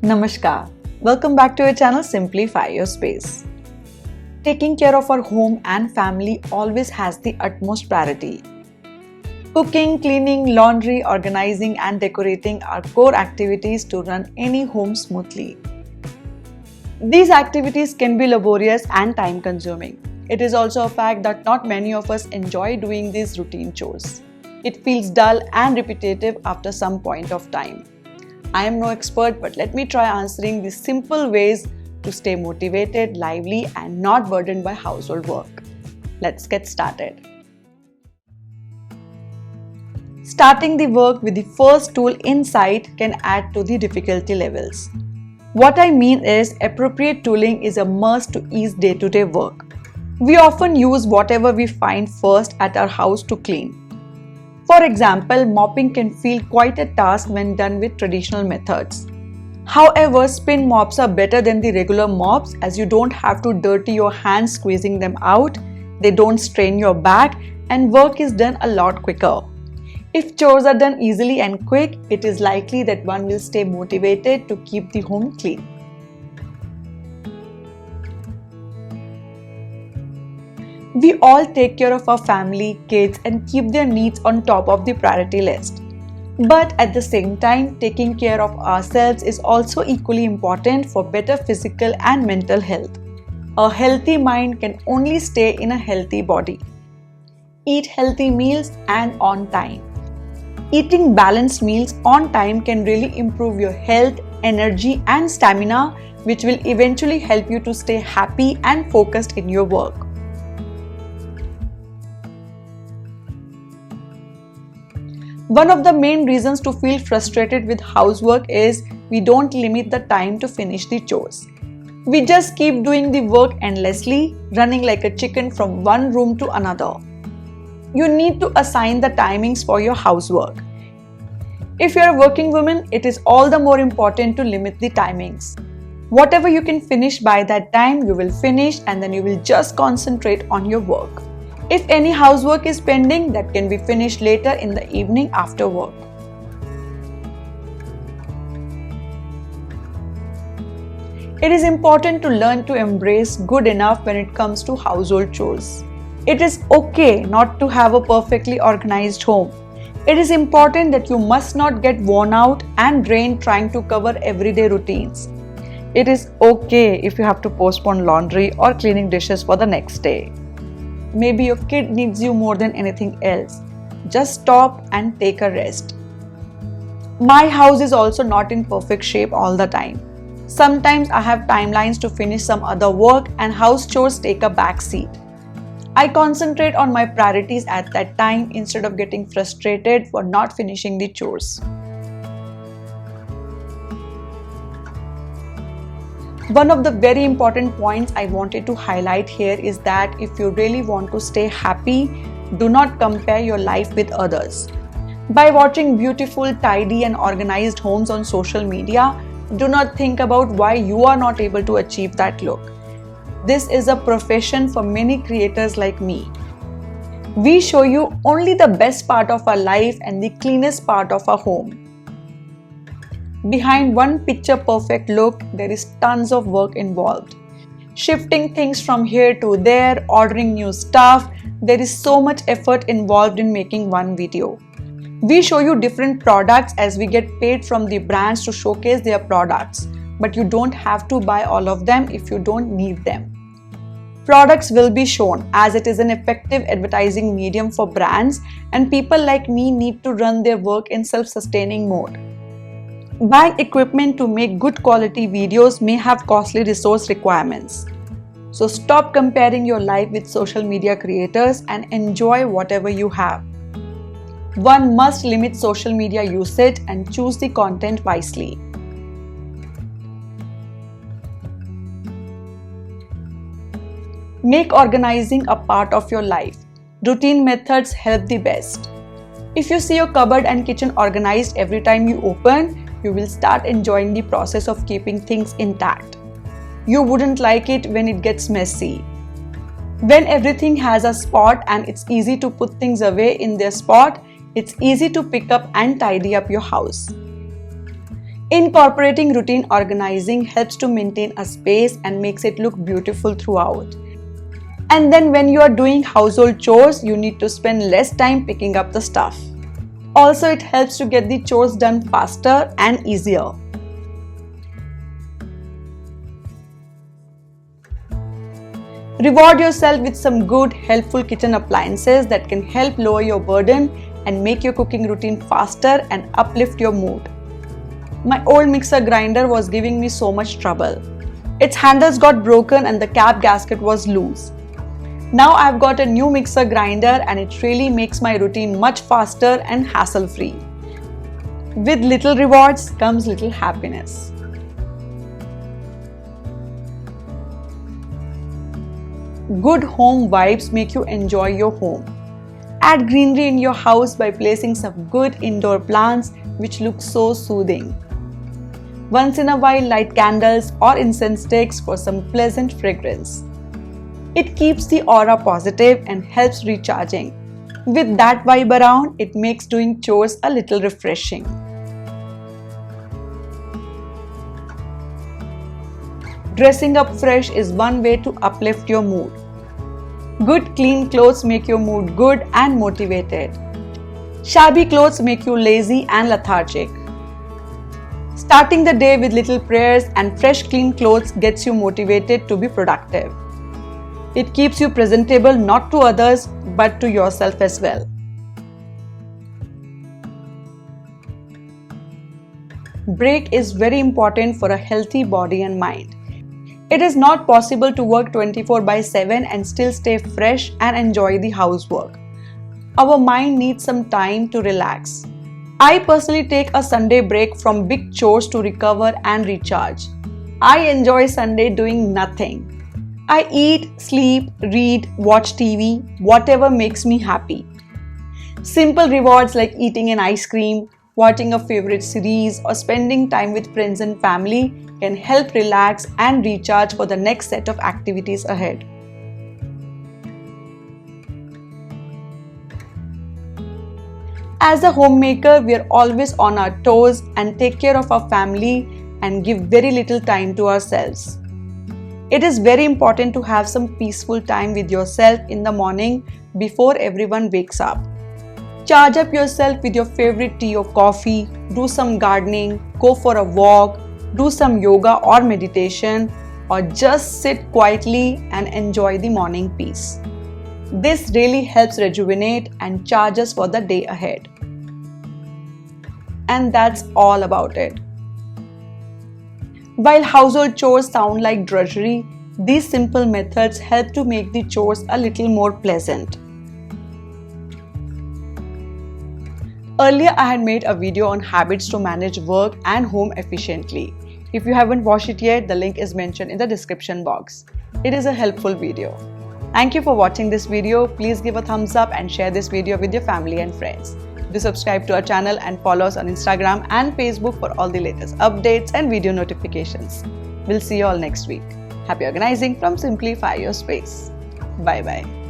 Namaskar. Welcome back to our channel Simplify Your Space. Taking care of our home and family always has the utmost priority. Cooking, cleaning, laundry, organizing and decorating are core activities to run any home smoothly. These activities can be laborious and time-consuming. It is also a fact that not many of us enjoy doing these routine chores. It feels dull and repetitive after some point of time. I am no expert, but let me try answering these simple ways to stay motivated, lively, and not burdened by household work. Let's get started. Starting the work with the first tool in sight can add to the difficulty levels. What I mean is, appropriate tooling is a must to ease day-to-day work. We often use whatever we find first at our house to clean. For example, mopping can feel quite a task when done with traditional methods. However, spin mops are better than the regular mops as you don't have to dirty your hands squeezing them out, they don't strain your back, and work is done a lot quicker. If chores are done easily and quick, it is likely that one will stay motivated to keep the home clean. We all take care of our family, kids, and keep their needs on top of the priority list. But at the same time, taking care of ourselves is also equally important for better physical and mental health. A healthy mind can only stay in a healthy body. Eat healthy meals and on time. Eating balanced meals on time can really improve your health, energy, and stamina, which will eventually help you to stay happy and focused in your work. One of the main reasons to feel frustrated with housework is we don't limit the time to finish the chores. We just keep doing the work endlessly, running like a chicken from one room to another. You need to assign the timings for your housework. If you are a working woman, it is all the more important to limit the timings. Whatever you can finish by that time, you will finish and then you will just concentrate on your work. If any housework is pending, that can be finished later in the evening after work. It is important to learn to embrace good enough when it comes to household chores. It is okay not to have a perfectly organized home. It is important that you must not get worn out and drained trying to cover everyday routines. It is okay if you have to postpone laundry or cleaning dishes for the next day. Maybe your kid needs you more than anything else. Just stop and take a rest. My house is also not in perfect shape all the time. Sometimes I have timelines to finish some other work and house chores take a back seat. I concentrate on my priorities at that time instead of getting frustrated for not finishing the chores. One of the very important points I wanted to highlight here is that if you really want to stay happy, do not compare your life with others. By watching beautiful, tidy and organized homes on social media, do not think about why you are not able to achieve that look. This is a profession for many creators like me. We show you only the best part of our life and the cleanest part of our home. Behind one picture-perfect look, there is tons of work involved. Shifting things from here to there, ordering new stuff, there is so much effort involved in making one video. We show you different products as we get paid from the brands to showcase their products, but you don't have to buy all of them if you don't need them. Products will be shown as it is an effective advertising medium for brands, and people like me need to run their work in self-sustaining mode. Buying equipment to make good quality videos may have costly resource requirements. So stop comparing your life with social media creators and enjoy whatever you have. One must limit social media usage and choose the content wisely. Make organizing a part of your life. Routine methods help the best. If you see your cupboard and kitchen organized every time you open, you will start enjoying the process of keeping things intact. You wouldn't like it when it gets messy. When everything has a spot and it's easy to put things away in their spot, it's easy to pick up and tidy up your house. Incorporating routine organizing helps to maintain a space and makes it look beautiful throughout. And then when you are doing household chores, you need to spend less time picking up the stuff. Also, it helps to get the chores done faster and easier. Reward yourself with some good, helpful kitchen appliances that can help lower your burden and make your cooking routine faster and uplift your mood. My old mixer grinder was giving me so much trouble. Its handles got broken and the cap gasket was loose. Now I've got a new mixer grinder and it really makes my routine much faster and hassle-free. With little rewards comes little happiness. Good home vibes make you enjoy your home. Add greenery in your house by placing some good indoor plants which look so soothing. Once in a while, light candles or incense sticks for some pleasant fragrance. It keeps the aura positive and helps recharging. With that vibe around, it makes doing chores a little refreshing. Dressing up fresh is one way to uplift your mood. Good clean clothes make your mood good and motivated. Shabby clothes make you lazy and lethargic. Starting the day with little prayers and fresh clean clothes gets you motivated to be productive. It keeps you presentable not to others but to yourself as well. Break is very important for a healthy body and mind. It is not possible to work 24/7 and still stay fresh and enjoy the housework. Our mind needs some time to relax. I personally take a Sunday break from big chores to recover and recharge. I enjoy Sunday doing nothing. I eat, sleep, read, watch TV, whatever makes me happy. Simple rewards like eating an ice cream, watching a favorite series, or spending time with friends and family can help relax and recharge for the next set of activities ahead. As a homemaker, we are always on our toes and take care of our family and give very little time to ourselves. It is very important to have some peaceful time with yourself in the morning before everyone wakes up. Charge up yourself with your favorite tea or coffee, do some gardening, go for a walk, do some yoga or meditation, or just sit quietly and enjoy the morning peace. This really helps rejuvenate and charge us for the day ahead. And that's all about it. While household chores sound like drudgery, these simple methods help to make the chores a little more pleasant. Earlier, I had made a video on habits to manage work and home efficiently. If you haven't watched it yet, the link is mentioned in the description box. It is a helpful video. Thank you for watching this video. Please give a thumbs up and share this video with your family and friends. Do subscribe to our channel and follow us on Instagram and Facebook for all the latest updates and video notifications. We'll see you all next week. Happy organizing from Simplify Your Space. Bye bye.